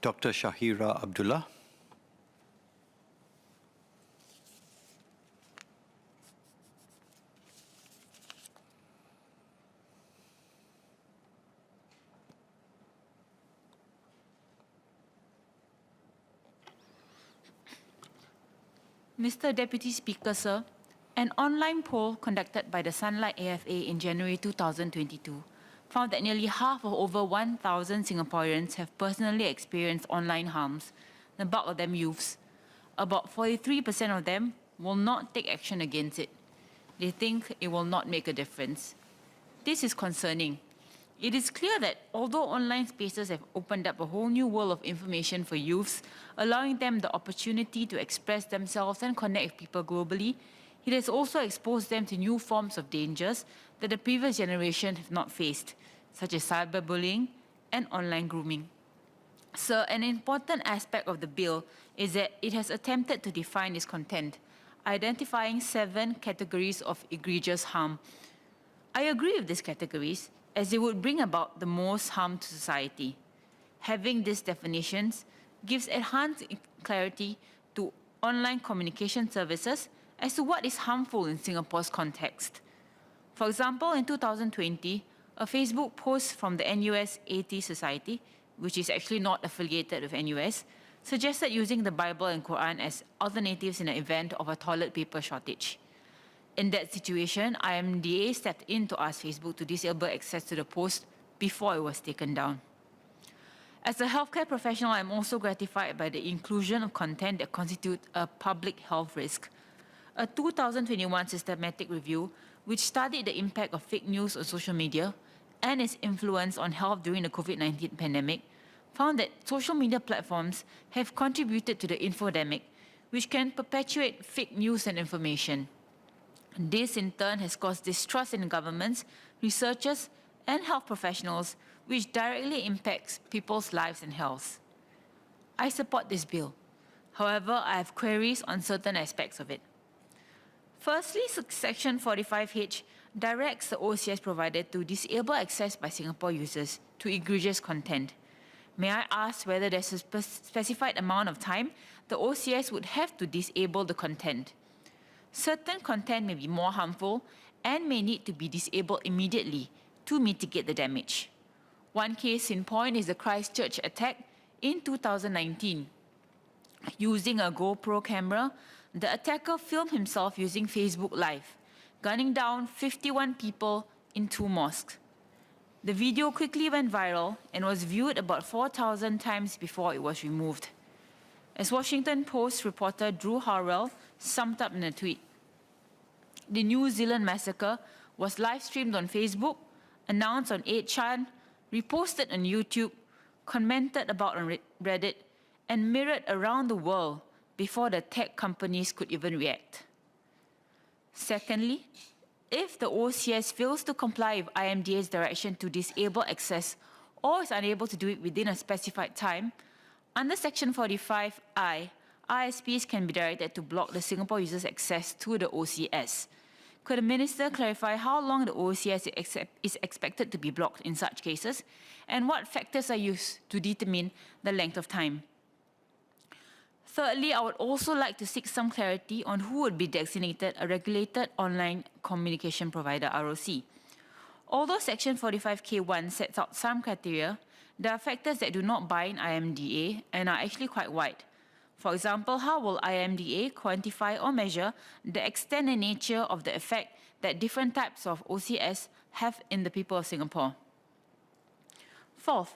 Dr. Shahira Abdullah. Mr. Deputy Speaker, sir, an online poll conducted by the Sunlight AFA in January 2022 found that nearly half of over 1,000 Singaporeans have personally experienced online harms, the bulk of them youths. About 43% of them will not take action against it. They think it will not make a difference. This is concerning. It is clear that although online spaces have opened up a whole new world of information for youths, allowing them the opportunity to express themselves and connect with people globally, it has also exposed them to new forms of dangers that the previous generation have not faced, such as cyberbullying and online grooming. Sir, an important aspect of the bill is that it has attempted to define its content, identifying 7 categories of egregious harm. I agree with these categories, as they would bring about the most harm to society. Having these definitions gives enhanced clarity to online communication services as to what is harmful in Singapore's context. For example, in 2020, a Facebook post from the NUS AT Society, which is actually not affiliated with NUS, suggested using the Bible and Quran as alternatives in the event of a toilet paper shortage. In that situation, IMDA stepped in to ask Facebook to disable access to the post before it was taken down. As a healthcare professional, I'm also gratified by the inclusion of content that constitute a public health risk. A 2021 systematic review, which studied the impact of fake news on social media and its influence on health during the COVID-19 pandemic, found that social media platforms have contributed to the infodemic, which can perpetuate fake news and information. This, in turn, has caused distrust in governments, researchers, and health professionals, which directly impacts people's lives and health. I support this bill. However, I have queries on certain aspects of it. Firstly, Section 45H directs the OCS provider to disable access by Singapore users to egregious content. May I ask whether there's a specified amount of time the OCS would have to disable the content? Certain content may be more harmful and may need to be disabled immediately to mitigate the damage. One case in point is the Christchurch attack in 2019. Using a GoPro camera, the attacker filmed himself using Facebook Live, gunning down 51 people in 2 mosques. The video quickly went viral and was viewed about 4,000 times before it was removed. As Washington Post reporter Drew Harwell summed up in a tweet, the New Zealand massacre was live-streamed on Facebook, announced on 8chan, reposted on YouTube, commented about on Reddit, and mirrored around the world before the tech companies could even react. Secondly, if the OCS fails to comply with IMDA's direction to disable access or is unable to do it within a specified time, under Section 45I, ISPs can be directed to block the Singapore users' access to the OCS. Could the Minister clarify how long the OCS is expected to be blocked in such cases, and what factors are used to determine the length of time? Thirdly, I would also like to seek some clarity on who would be designated a regulated online communication provider, ROC. Although Section 45K1 sets out some criteria, there are factors that do not bind IMDA and are actually quite wide. For example, how will IMDA quantify or measure the extent and nature of the effect that different types of OCS have in the people of Singapore? Fourth,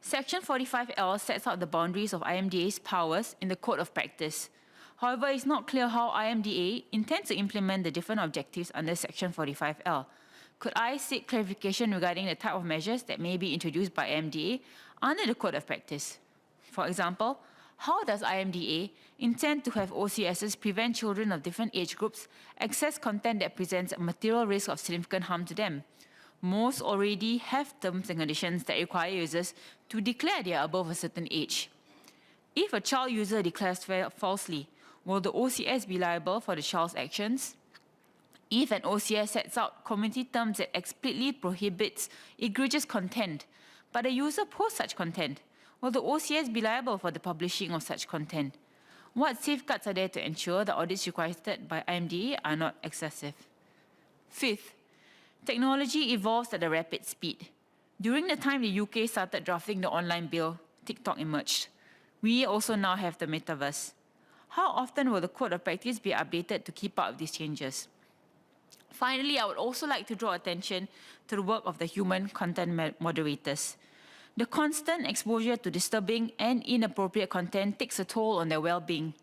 Section 45L sets out the boundaries of IMDA's powers in the Code of Practice. However, it's not clear how IMDA intends to implement the different objectives under Section 45L. Could I seek clarification regarding the type of measures that may be introduced by IMDA under the Code of Practice? For example, how does IMDA intend to have OCSs prevent children of different age groups access content that presents a material risk of significant harm to them? Most already have terms and conditions that require users to declare they are above a certain age. If a child user declares falsely, will the OCS be liable for the child's actions? If an OCS sets out community terms that explicitly prohibits egregious content, but a user posts such content, will the OCS be liable for the publishing of such content? What safeguards are there to ensure the audits requested by IMDA are not excessive? Fifth, technology evolves at a rapid speed. During the time the UK started drafting the online bill, TikTok emerged. We also now have the metaverse. How often will the code of practice be updated to keep up with these changes? Finally, I would also like to draw attention to the work of the human content moderators. The constant exposure to disturbing and inappropriate content takes a toll on their well-being.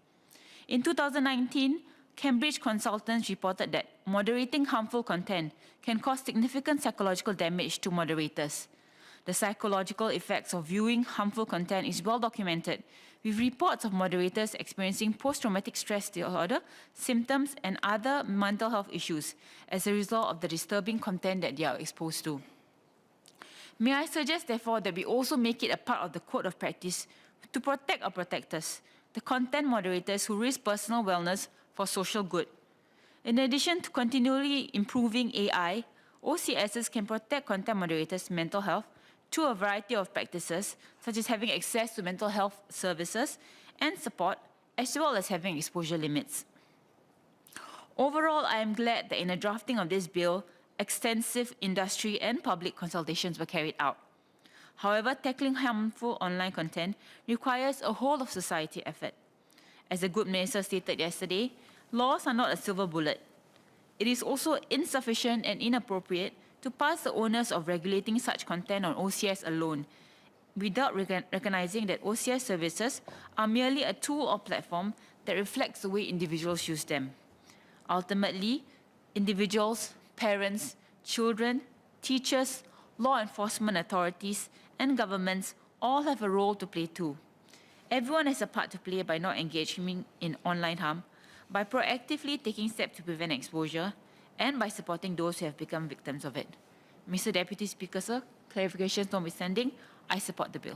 In 2019, Cambridge consultants reported that moderating harmful content can cause significant psychological damage to moderators. The psychological effects of viewing harmful content is well documented, with reports of moderators experiencing post-traumatic stress disorder, symptoms, and other mental health issues as a result of the disturbing content that they are exposed to. May I suggest, therefore, that we also make it a part of the code of practice to protect our protectors, the content moderators who risk personal wellness for social good. In addition to continually improving AI, OCSs can protect content moderators' mental health through a variety of practices, such as having access to mental health services and support, as well as having exposure limits. Overall, I am glad that in the drafting of this bill, extensive industry and public consultations were carried out. However, tackling harmful online content requires a whole of society effort. As the Good Minister stated yesterday, laws are not a silver bullet. It is also insufficient and inappropriate to pass the onus of regulating such content on OCS alone, without recognizing that OCS services are merely a tool or platform that reflects the way individuals use them. Ultimately, individuals, parents, children, teachers, law enforcement authorities, and governments all have a role to play too. Everyone has a part to play by not engaging in online harm, by proactively taking steps to prevent exposure, and by supporting those who have become victims of it. Mr. Deputy Speaker, sir, clarifications notwithstanding, I support the bill.